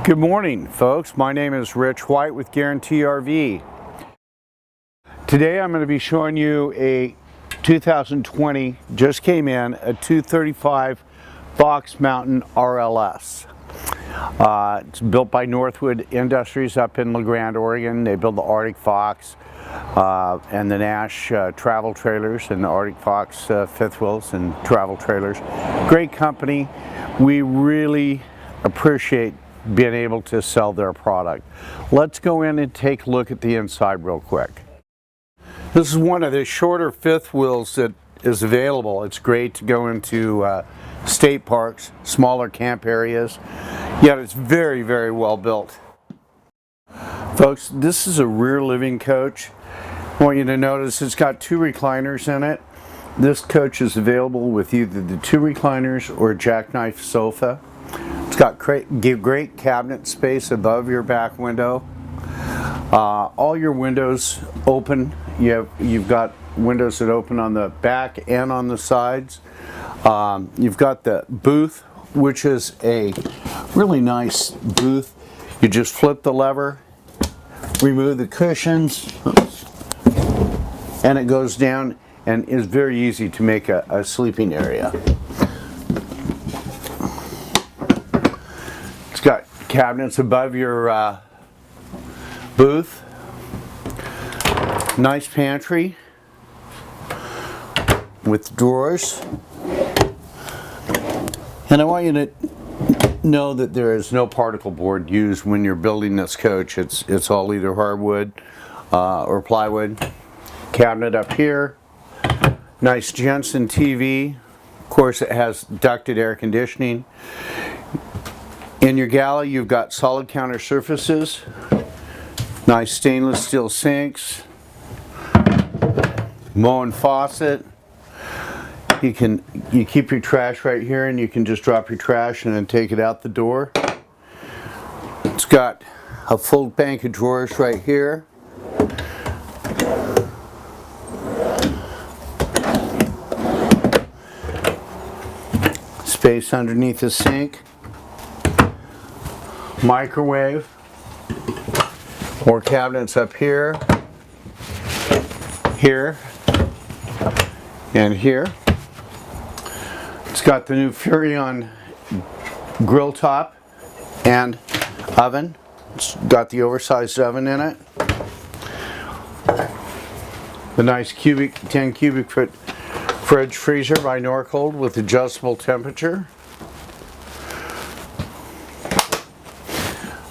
Good morning, folks. My name is Rich White with Guaranty RV. Today I'm going to be showing you a 2020, just came in, a 235 Fox Mountain RLS. It's built by Northwood Industries up in La Grande, Oregon. They build the Arctic Fox and the Nash travel trailers and the Arctic Fox Fifth Wheels and travel trailers. Great company. We really appreciate being able to sell their product. Let's go in and take a look at the inside real quick. This is one of the shorter fifth wheels that is available. It's great to go into state parks, smaller camp areas, yet it's very, very well built. Folks, this is a rear living coach. I want you to notice it's got two recliners in it. This coach is available with either the two recliners or a jackknife sofa. It's got great cabinet space above your back window. All your windows open. You've got windows that open on the back and on the sides. You've got the booth, which is a really nice booth. You just flip the lever, remove the cushions, and it goes down and is very easy to make a sleeping area. Got cabinets above your booth, nice pantry with drawers, and I want you to know that there is no particle board used when you're building this coach. It's all either hardwood or plywood. Cabinet up here, nice Jensen TV. Of course, it has ducted air conditioning. In your galley, you've got solid counter surfaces, nice stainless steel sinks, Moen faucet. You keep your trash right here, and you can just drop your trash and then take it out the door. It's got a full bank of drawers right here. Space underneath the sink. Microwave, more cabinets up here, here, and here. It's got the new Furrion grill top and oven. It's got the oversized oven in it. The nice 10 cubic foot fridge freezer by Norcold with adjustable temperature.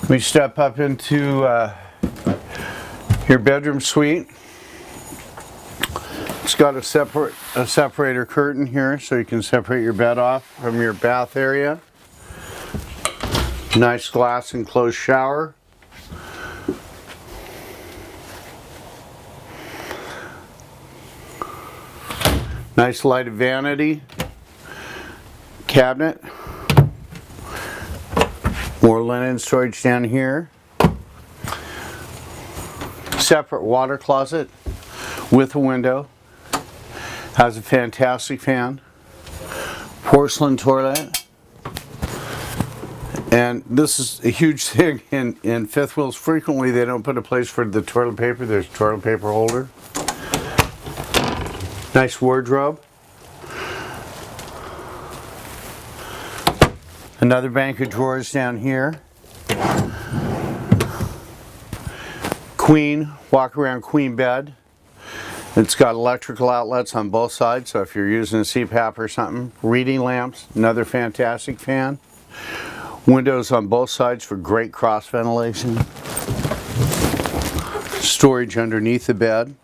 We step up into your bedroom suite. It's got a separator curtain here so you can separate your bed off from your bath area. Nice glass enclosed shower. Nice lighted vanity cabinet. More linen storage down here. Separate water closet with a window. Has a fantastic fan. Porcelain toilet. And this is a huge thing in fifth wheels. Frequently they don't put a place for the toilet paper. There's a toilet paper holder. Nice wardrobe. Another bank of drawers down here. Queen, walk around queen bed. It's got electrical outlets on both sides, so if you're using a CPAP or something. Reading lamps, another fantastic fan. Windows on both sides for great cross ventilation. Storage underneath the bed.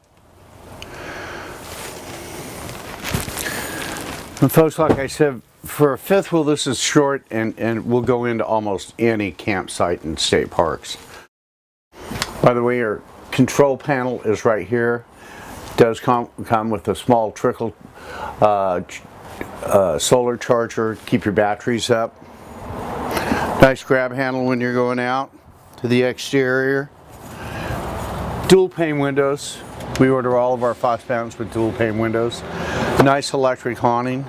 And folks, like I said, for a fifth wheel, this is short and will go into almost any campsite in state parks. By the way, your control panel is right here. It does come with a small trickle solar charger to keep your batteries up. Nice grab handle when you're going out to the exterior. Dual pane windows. We order all of our Fox Mountains with dual pane windows. Nice electric awning.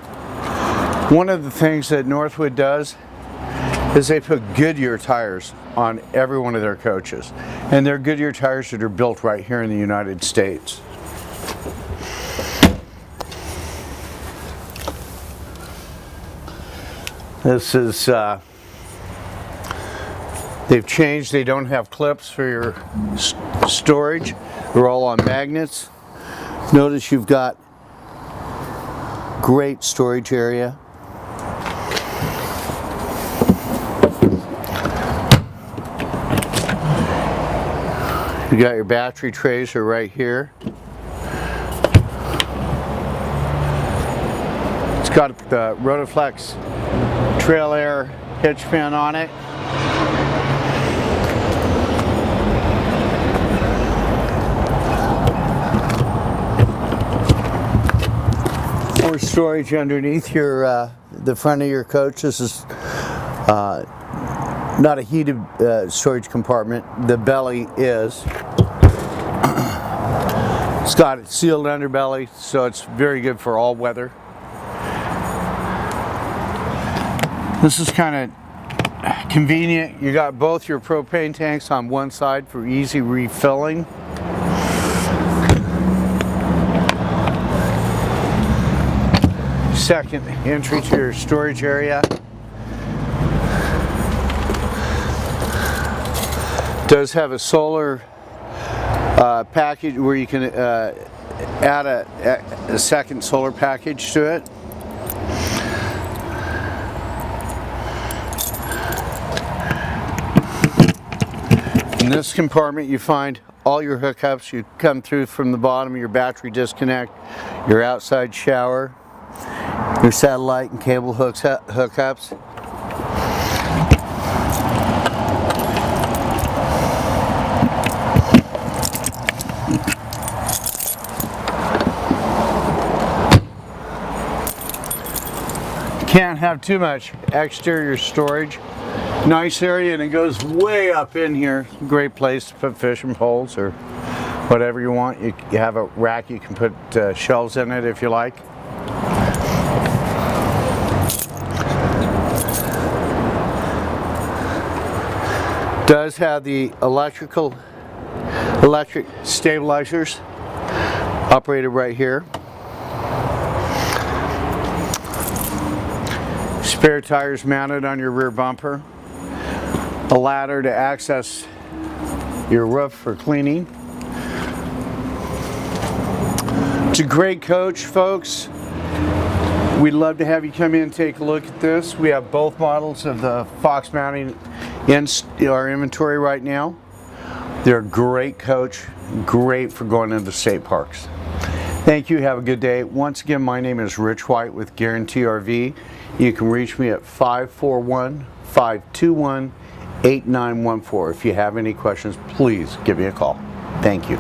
One of the things that Northwood does is they put Goodyear tires on every one of their coaches. And they're Goodyear tires that are built right here in the United States. This is, they've changed, they don't have clips for your storage. They're all on magnets. Notice you've got great storage area. You got your battery trays are right here. It's got the Rotoflex Trail Air hitch fan on it. More storage underneath your the front of your coach. This is not a heated storage compartment. The belly is. It's got a sealed underbelly, so it's very good for all weather. This is kind of convenient. You got both your propane tanks on one side for easy refilling. Second entry to your storage area. Does have a solar package where you can add a second solar package to it. In this compartment you find all your hookups. You come through from the bottom, your battery disconnect, your outside shower, your satellite and cable hookups. Can't have too much exterior storage. Nice area, and it goes way up in here. Great place to put fishing poles or whatever you want. You have a rack, you can put shelves in it if you like. Does have the electric stabilizers operated right here. Spare tires mounted on your rear bumper. A ladder to access your roof for cleaning. It's a great coach, folks. We'd love to have you come in and take a look at this. We have both models of the Fox Mountain in our inventory right now. They're a great coach, great for going into state parks. Thank you, have a good day. Once again, my name is Rich White with Guaranty RV. You can reach me at 541-521-8914. If you have any questions, please give me a call. Thank you.